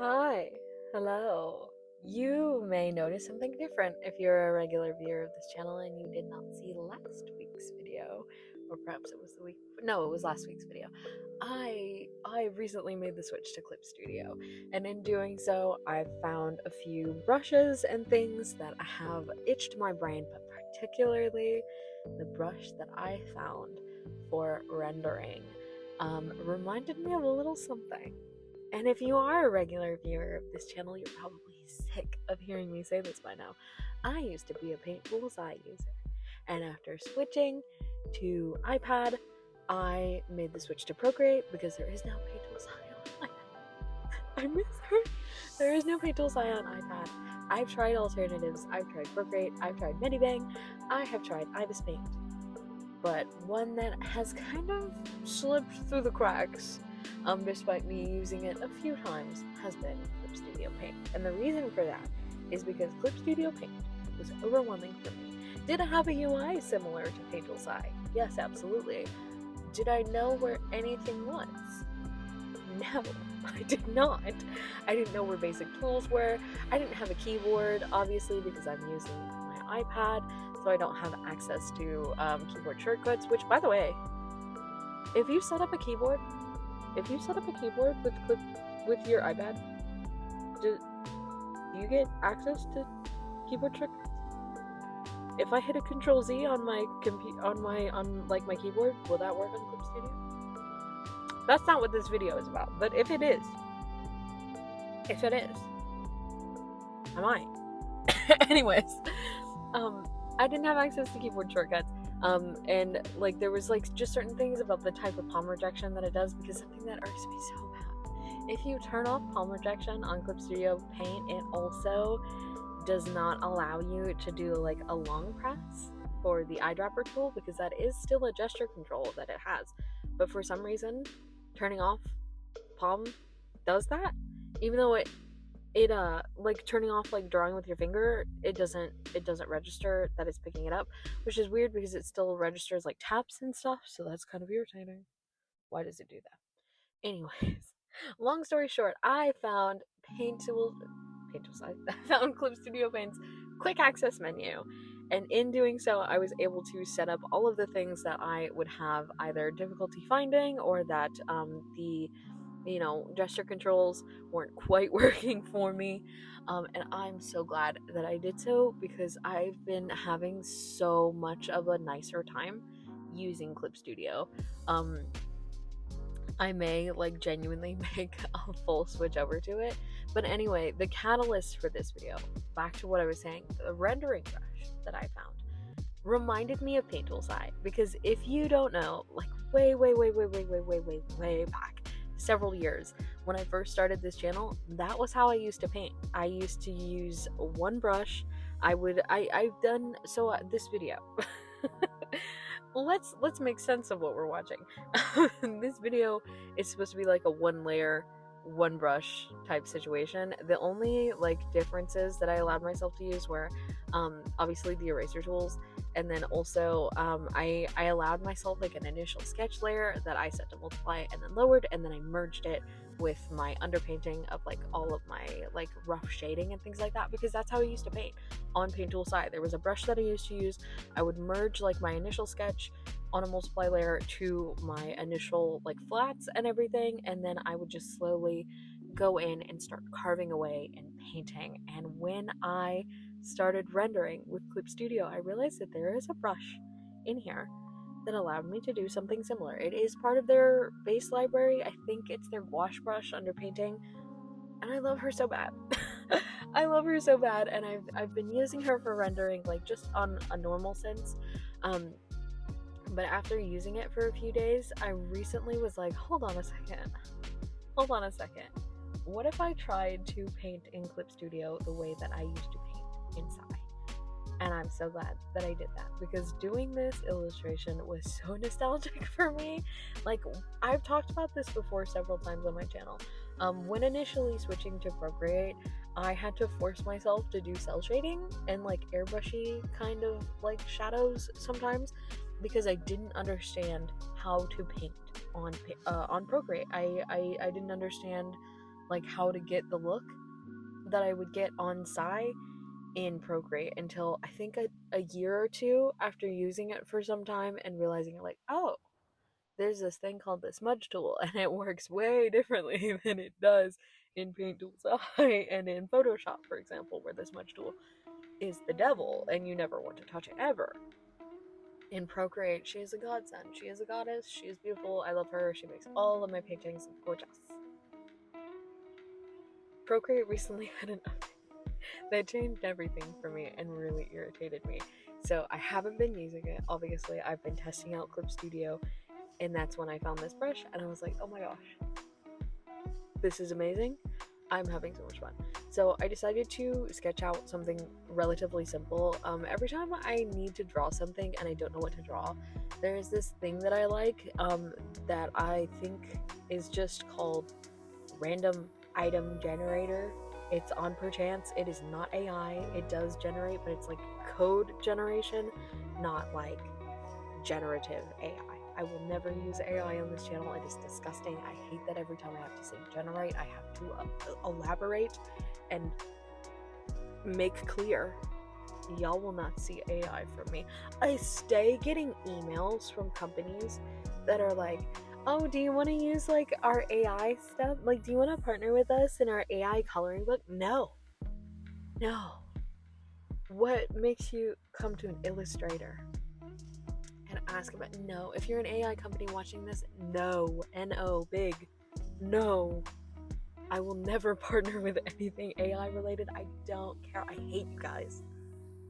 Hi, hello. You may notice something different if you're a regular viewer of this channel and you did not see last week's video, or perhaps it was it was last week's video. I recently made the switch to Clip Studio, and in doing so, I've found a few brushes and things that have itched my brain, but particularly the brush that I found for rendering reminded me of a little something. And if you are a regular viewer of this channel, you're probably sick of hearing me say this by now. I used to be a Paint Tools I user, and after switching to iPad, I made the switch to Procreate because there is now Paint Tools I on iPad. I miss her. There is no Paint Tools I on iPad. I've tried alternatives. I've tried Procreate. I've tried Medibang. I have tried Ibis Paint, but one that has kind of slipped through the cracks, despite me using it a few times, has been Clip Studio Paint. And the reason for that is because Clip Studio Paint was overwhelming for me. Did it have a UI similar to Paint Tools I? Yes, absolutely. Did I know where anything was? No, I did not. I didn't know where basic tools were. I didn't have a keyboard, obviously, because I'm using my iPad, so I don't have access to keyboard shortcuts, which, by the way, if you set up a keyboard with your iPad, do you get access to keyboard shortcuts? If I hit a Control Z on my my keyboard, will that work on Clip Studio? That's not what this video is about, but if it is, I might. Anyways, I didn't have access to keyboard shortcuts. And like there was like just certain things about the type of palm rejection that it does, because something that irks me so bad. If you turn off palm rejection on Clip Studio Paint, it also does not allow you to do like a long press for the eyedropper tool, because that is still a gesture control that it has. But for some reason, turning off palm does that, even though it like turning off like drawing with your finger, it doesn't register that it's picking it up, which is weird because it still registers like taps and stuff, so that's kind of irritating. Why does it do that? Anyways, long story short, I found I found Clip Studio Paint's quick access menu, and in doing so, I was able to set up all of the things that I would have either difficulty finding, or that the gesture controls weren't quite working for me. And I'm so glad that I did so, because I've been having so much of a nicer time using Clip Studio. I may like genuinely make a full switch over to it. But anyway, the catalyst for this video, back to what I was saying, the rendering brush that I found reminded me of Paint Tools I, because if you don't know, like way back, several years, when I first started this channel, that was how I used to paint. I used to use one brush. I've done so this video. Let's make sense of what we're watching. This video is supposed to be like a one layer, one brush type situation. The only like differences that I allowed myself to use were obviously the eraser tools, and then also I allowed myself like an initial sketch layer that I set to multiply and then lowered, and then I merged it with my underpainting of like all of my like rough shading and things like that, because that's how I used to paint on Paint Tool side. There was a brush that I used to use. I would merge like my initial sketch on a multiply layer to my initial like flats and everything, and then I would just slowly go in and start carving away and painting. And when I started rendering with Clip Studio, I realized that there is a brush in here that allowed me to do something similar. It is part of their base library. I think it's their wash brush under painting, and I love her so bad. I love her so bad, and I've been using her for rendering like just on a normal sense. But after using it for a few days, I recently was like, hold on a second. What if I tried to paint in Clip Studio the way that I used to paint inside? And I'm so glad that I did that, because doing this illustration was so nostalgic for me. Like, I've talked about this before several times on my channel. When initially switching to Procreate, I had to force myself to do cel shading and like airbrushy kind of like shadows sometimes, because I didn't understand how to paint on Procreate. I didn't understand like how to get the look that I would get on Psy in Procreate until I think a year or two after using it for some time and realizing like, oh, there's this thing called the smudge tool and it works way differently than it does in Paint Tool's Eye and in Photoshop, for example, where the smudge tool is the devil and you never want to touch it ever. In Procreate, she is a godsend. She is a goddess. She is beautiful. I love her. She makes all of my paintings gorgeous. Procreate recently had an update that changed everything for me and really irritated me. So I haven't been using it. Obviously, I've been testing out Clip Studio, and that's when I found this brush, and I was like, oh my gosh, this is amazing. I'm having so much fun. So I decided to sketch out something relatively simple. Every time I need to draw something and I don't know what to draw, there's this thing that I like that I think is just called random item generator. It's on Perchance. It is not AI. It does generate, but it's like code generation, not like generative AI. I will never use AI on this channel. It is disgusting. I hate that every time I have to say generate, I have to elaborate and make clear. Y'all will not see AI from me. I stay getting emails from companies that are like, oh, do you want to use like our AI stuff? Like, do you want to partner with us in our AI coloring book? No. What makes you come to an illustrator and ask about? No. If you're an AI company watching this, no. N-O, big. No. I will never partner with anything AI related. I don't care. I hate you guys.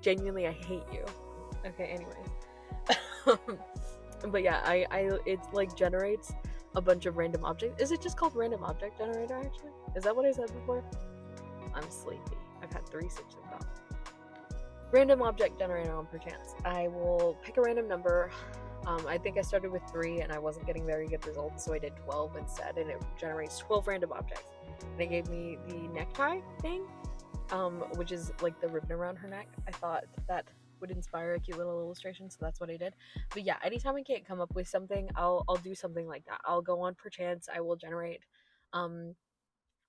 Genuinely, I hate you. Okay, anyways. But yeah, it like generates a bunch of random objects. Is it just called random object generator actually? Is that what I said before? I'm sleepy. I've had 3 sips of coffee. Random object generator on Perchance. I will pick a random number. I think I started with 3 and I wasn't getting very good results, so I did 12 instead, and it generates 12 random objects. And it gave me the necktie thing, which is like the ribbon around her neck. I thought that would inspire a cute little illustration, so that's what I did. But yeah, anytime I can't come up with something, I'll do something like that. I'll go on Perchance, I will generate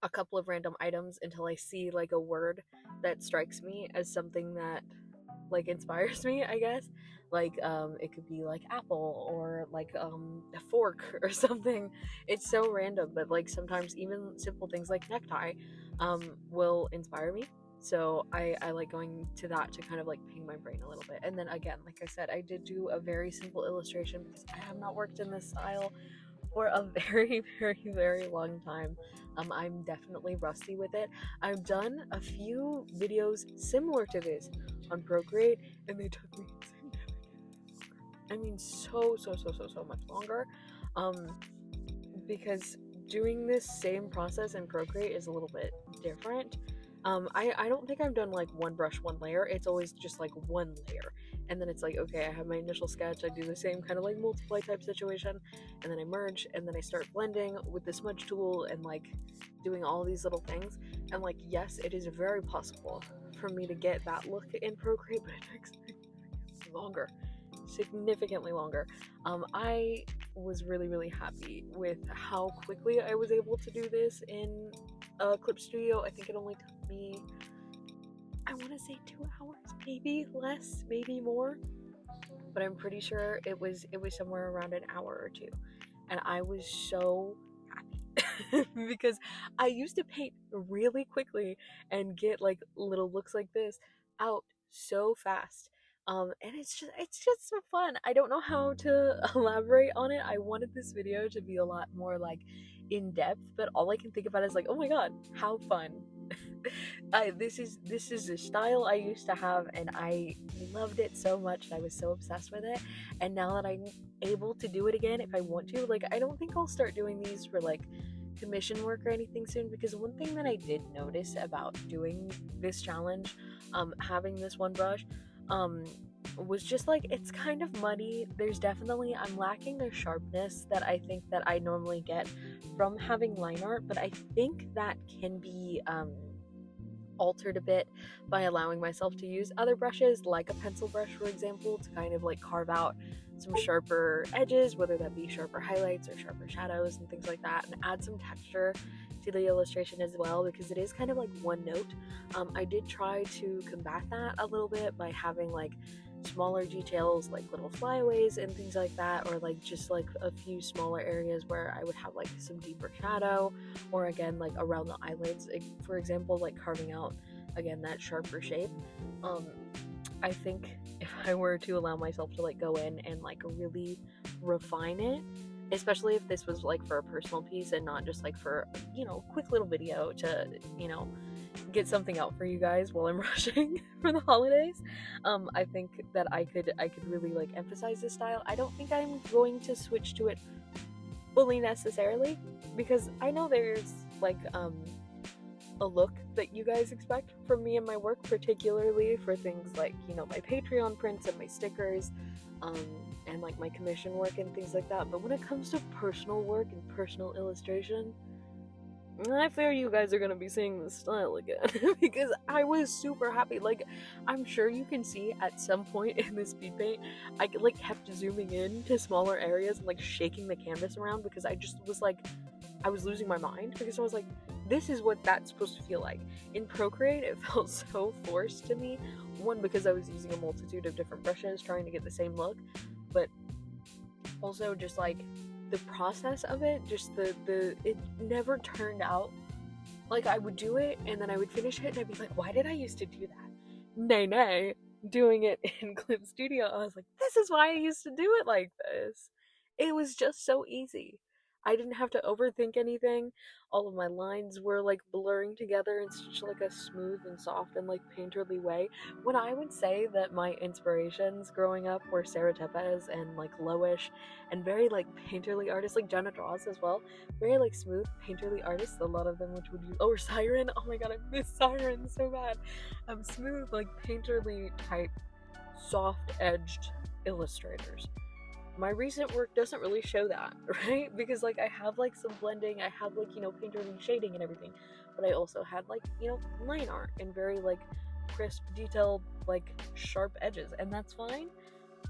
a couple of random items until I see like a word that strikes me as something that like inspires me, I guess. Like it could be like apple or like a fork or something. It's so random, but like sometimes even simple things like necktie will inspire me. So I like going to that to kind of like ping my brain a little bit. And then again, like I said, I did do a very simple illustration because I have not worked in this style for a very, very, very long time. I'm definitely rusty with it. I've done a few videos similar to this on Procreate, and they took me so much longer. Because doing this same process in Procreate is a little bit different. I don't think I've done like one brush, one layer. It's always just like one layer. And then it's like, okay, I have my initial sketch. I do the same kind of like multiply type situation. And then I merge. And then I start blending with the smudge tool and like doing all these little things. And like, yes, it is very possible for me to get that look in Procreate, but it takes longer. Significantly longer. I was really happy with how quickly I was able to do this in Clip Studio. I think it only took me, I want to say 2 hours, maybe less, maybe more, but I'm pretty sure it was somewhere around an hour or 2, and I was so happy because I used to paint really quickly and get like little looks like this out so fast. And it's just so fun. I don't know how to elaborate on it. I wanted this video to be a lot more like in depth, but all I can think about is like, oh my god, how fun. This is a style I used to have, and I loved it so much, and I was so obsessed with it. And now that I'm able to do it again, if I want to, like, I don't think I'll start doing these for like commission work or anything soon, because one thing that I did notice about doing this challenge, having this one brush, was just like, it's kind of muddy. There's definitely, I'm lacking the sharpness that I think that I normally get from having line art, but I think that can be altered a bit by allowing myself to use other brushes, like a pencil brush, for example, to kind of like carve out some sharper edges, whether that be sharper highlights or sharper shadows and things like that, and add some texture to the illustration as well, because it is kind of like one note. I did try to combat that a little bit by having like smaller details like little flyaways and things like that, or like just like a few smaller areas where I would have like some deeper shadow, or again like around the eyelids, for example, like carving out again that sharper shape. I think if I were to allow myself to like go in and like really refine it, especially if this was like for a personal piece and not just like for, you know, quick little video to, you know, get something out for you guys while I'm rushing for the holidays. I think that I could really like emphasize this style. I don't think I'm going to switch to it fully necessarily, because I know there's like a look that you guys expect from me and my work, particularly for things like, you know, my Patreon prints and my stickers, and like my commission work and things like that. But when it comes to personal work and personal illustration, I fear you guys are gonna be seeing this style again because I was super happy. Like, I'm sure you can see at some point in this speed paint, I like kept zooming in to smaller areas and like shaking the canvas around because I just was like, I was losing my mind, because I was like, this is what that's supposed to feel like. In Procreate, it felt so forced to me. One, because I was using a multitude of different brushes trying to get the same look, but also just like the process of it, just it never turned out like I would do it and then I would finish it and I'd be like, why did I used to do that? Nay, doing it in Clip Studio, I was like, this is why I used to do it like this. It was just so easy. I didn't have to overthink anything. All of my lines were like blurring together in such like a smooth and soft and like painterly way. When I would say that my inspirations growing up were Sarah Tepes and like Loish and very like painterly artists, like Jenna Draws as well, very like smooth painterly artists, a lot of them which would use, or Siren, oh my god, I miss Siren so bad. Smooth like painterly type soft edged illustrators. My recent work doesn't really show that, right? Because like I have like some blending, I have like, you know, painterly shading and everything, but I also had like, you know, line art and very like crisp, detailed, like sharp edges, and that's fine.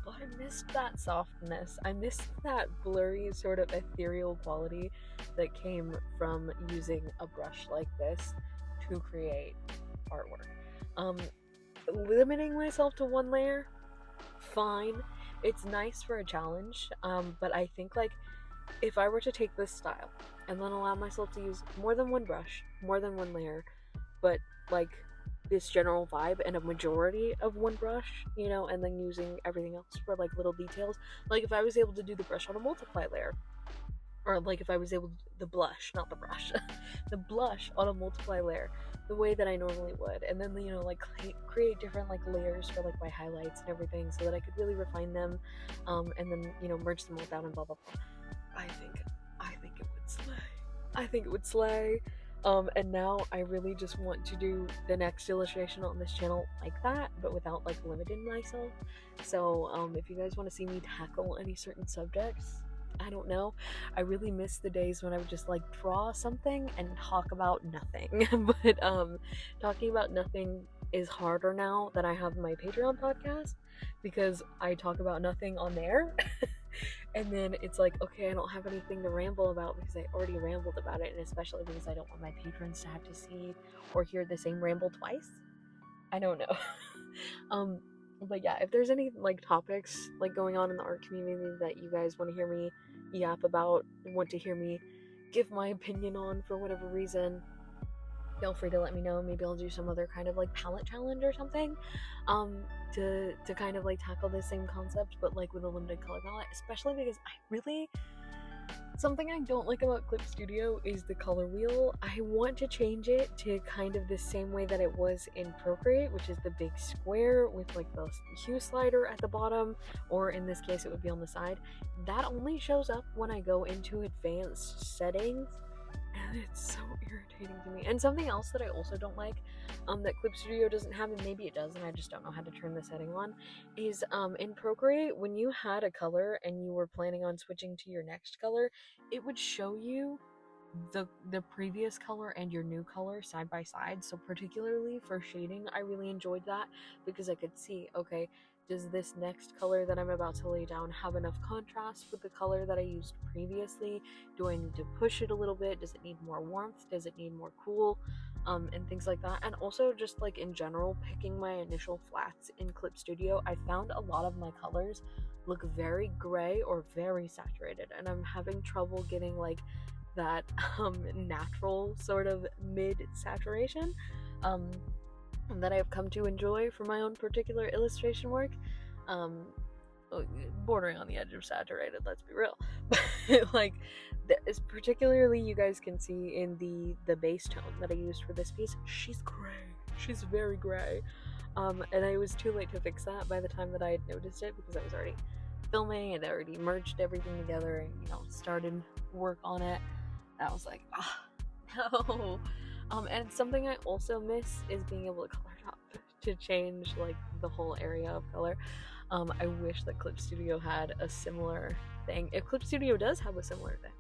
But I missed that softness. I missed that blurry, sort of ethereal quality that came from using a brush like this to create artwork. Limiting myself to one layer, fine. It's nice for a challenge, but I think like if I were to take this style and then allow myself to use more than one brush, more than one layer, but like this general vibe and a majority of one brush, you know, and then using everything else for like little details. Like if I was able to do the brush on a multiply layer, or like if I was able to, the blush, not the brush, the blush on a multiply layer, the way that I normally would, and then, you know, like create different like layers for like my highlights and everything, so that I could really refine them, and then, you know, merge them all down and blah blah blah. I think it would slay. I think it would slay. And now I really just want to do the next illustration on this channel like that, but without like limiting myself. So if you guys want to see me tackle any certain subjects, I don't know. I really miss the days when I would just like draw something and talk about nothing. But talking about nothing is harder now that I have my Patreon podcast, because I talk about nothing on there. And then it's like, okay, I don't have anything to ramble about because I already rambled about it, and especially because I don't want my patrons to have to see or hear the same ramble twice. I don't know. um but yeah, if there's any like topics like going on in the art community that you guys want to hear me yap about, want to hear me give my opinion on for whatever reason, feel free to let me know. Maybe I'll do some other kind of like palette challenge or something, to kind of like tackle the same concept but like with a limited color palette, especially because I really, something I don't like about Clip Studio is the color wheel. I want to change it to kind of the same way that it was in Procreate, which is the big square with like the hue slider at the bottom, or in this case it would be on the side. That only shows up when I go into advanced settings, and it's so irritating to me. And something else that I also don't like, that Clip Studio doesn't have, and maybe it does and I just don't know how to turn the setting on, is in Procreate, when you had a color and you were planning on switching to your next color, it would show you the previous color and your new color side by side. So particularly for shading, I really enjoyed that, because I could see, okay, does this next color that I'm about to lay down have enough contrast with the color that I used previously? Do I need to push it a little bit? Does it need more warmth? Does it need more cool? And things like that. And also just like in general, picking my initial flats in Clip Studio, I found a lot of my colors look very gray or very saturated, and I'm having trouble getting like that natural sort of mid saturation that I've come to enjoy for my own particular illustration work. Um, Bordering on the edge of saturated, let's be real. But like, particularly you guys can see in the base tone that I used for this piece, she's gray. She's very gray. And I was too late to fix that by the time that I had noticed it, because I was already filming and I already merged everything together and, you know, started work on it. And I was like, no. And something I also miss is being able to color top to change like the whole area of color. I wish that Clip Studio had a similar thing. If Clip Studio does have a similar thing,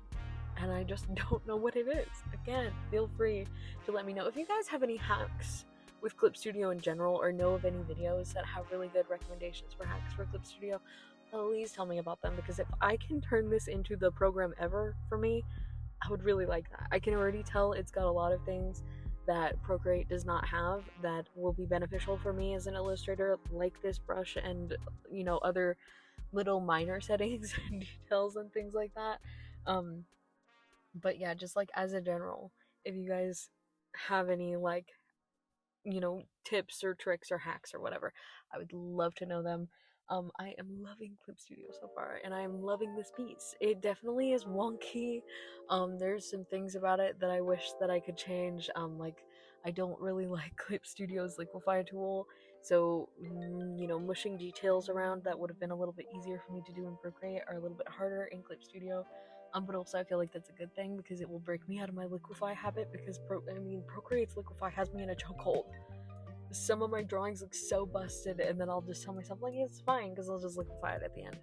and I just don't know what it is, again, feel free to let me know. If you guys have any hacks with Clip Studio in general, or know of any videos that have really good recommendations for hacks for Clip Studio, please tell me about them, because if I can turn this into the program ever for me, I would really like that. I can already tell it's got a lot of things that Procreate does not have that will be beneficial for me as an illustrator, like this brush and, you know, other little minor settings and details and things like that. But yeah, just like as a general, if you guys have any like, you know, tips or tricks or hacks or whatever, I would love to know them. I am loving Clip Studio so far, and I am loving this piece. It definitely is wonky. There's some things about it that I wish that I could change. Like, I don't really like Clip Studio's liquify tool, so you know, mushing details around that would have been a little bit easier for me to do in Procreate are a little bit harder in Clip Studio. But also I feel like that's a good thing, because it will break me out of my liquify habit, because Procreate's liquify has me in a chokehold. Some of my drawings look so busted, and then I'll just tell myself like it's fine because I'll just liquefy it at the end.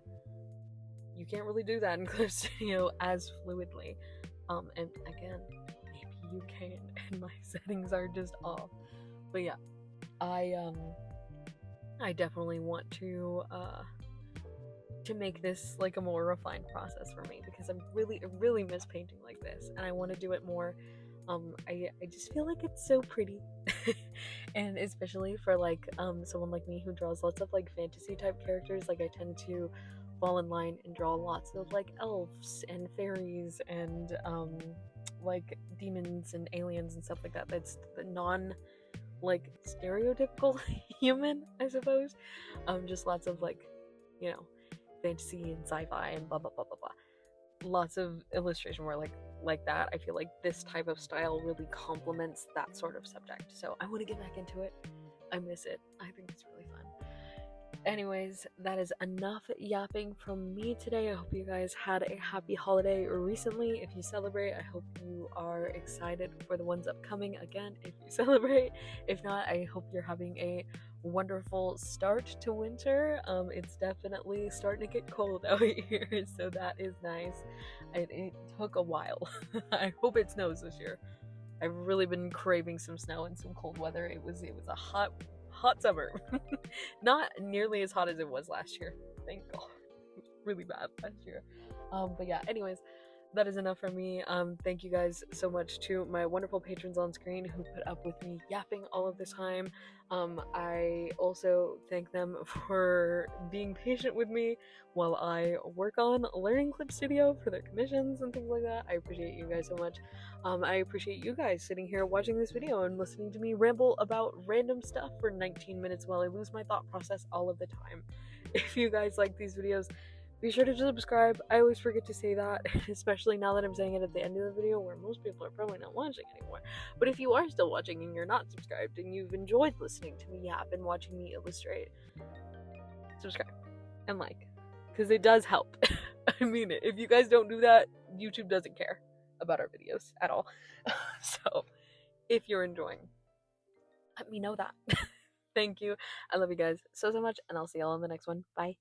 You can't really do that in Clip Studio as fluidly. And again, maybe you can, and my settings are just off. But yeah, I definitely want to make this like a more refined process for me, because I really miss painting like this, and I want to do it more. I just feel like it's so pretty. And especially for like someone like me who draws lots of like fantasy type characters, like I tend to fall in line and draw lots of like elves and fairies and like demons and aliens and stuff like that. That's the non like stereotypical human, I suppose. Just lots of like, you know, fantasy and sci-fi and blah blah blah blah blah. Lots of illustration where like that. I feel like this type of style really complements that sort of subject. So I want to get back into it. I miss it. I think it's really fun. Anyways, that is enough yapping from me today. I hope you guys had a happy holiday recently. If you celebrate, I hope you are excited for the ones upcoming again if you celebrate. If not, I hope you're having a wonderful start to winter. It's definitely starting to get cold out here, so that is nice. It took a while. I hope it snows this year. I've really been craving some snow and some cold weather. It was a hot summer. Not nearly as hot as it was last year. Thank God. It was really bad last year. But yeah, anyways, that is enough from me. Thank you guys so much to my wonderful patrons on screen who put up with me yapping all of the time. I also thank them for being patient with me while I work on learning Clip Studio for their commissions and things like that. I appreciate you guys so much. I appreciate you guys sitting here watching this video and listening to me ramble about random stuff for 19 minutes while I lose my thought process all of the time. If you guys like these videos, be sure to subscribe. I always forget to say that, especially now that I'm saying it at the end of the video where most people are probably not watching anymore. But if you are still watching and you're not subscribed and you've enjoyed listening to me yap and watching me illustrate, subscribe and like, because it does help. I mean it. If you guys don't do that, YouTube doesn't care about our videos at all. So if you're enjoying, let me know that. Thank you. I love you guys so much, and I'll see y'all in the next one. Bye.